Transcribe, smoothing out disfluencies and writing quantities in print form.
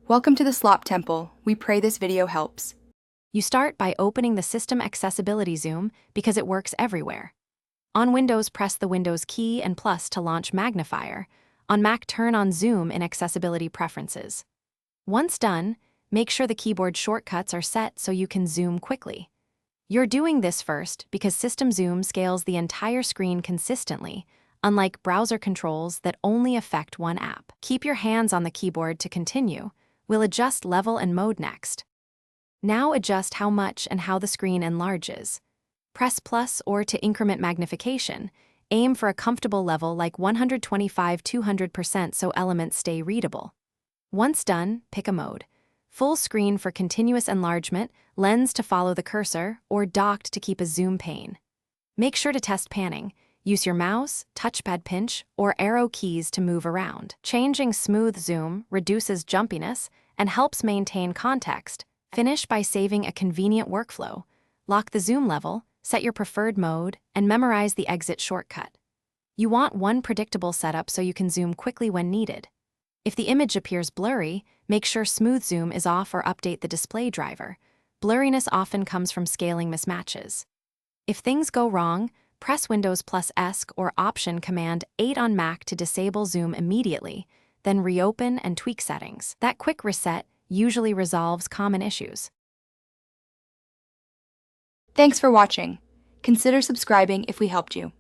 Welcome to the Slop Temple. We pray this video helps. You start by opening the System Accessibility Zoom because it works everywhere. On Windows, press the Windows key and plus to launch Magnifier. On Mac, turn on Zoom in Accessibility Preferences. Once done, make sure the keyboard shortcuts are set so you can zoom quickly. You're doing this first because System Zoom scales the entire screen consistently, unlike browser controls that only affect one app. Keep your hands on the keyboard to continue. We'll adjust level and mode next. Now adjust how much and how the screen enlarges. Press plus or to increment magnification. Aim for a comfortable level like 125-200% so elements stay readable. Once done, pick a mode. Full screen for continuous enlargement, lens to follow the cursor, or docked to keep a zoom pane. Make sure to test panning. Use your mouse, touchpad pinch, or arrow keys to move around. Changing smooth zoom reduces jumpiness and helps maintain context. Finish by saving a convenient workflow. Lock the zoom level, set your preferred mode, and memorize the exit shortcut. You want one predictable setup so you can zoom quickly when needed. If the image appears blurry, make sure smooth zoom is off or update the display driver. Blurriness often comes from scaling mismatches. If things go wrong, press Windows plus ESC or Option Command 8 on Mac to disable zoom immediately, then reopen and tweak settings. That quick reset usually resolves common issues. Thanks for watching. Consider subscribing if we helped you.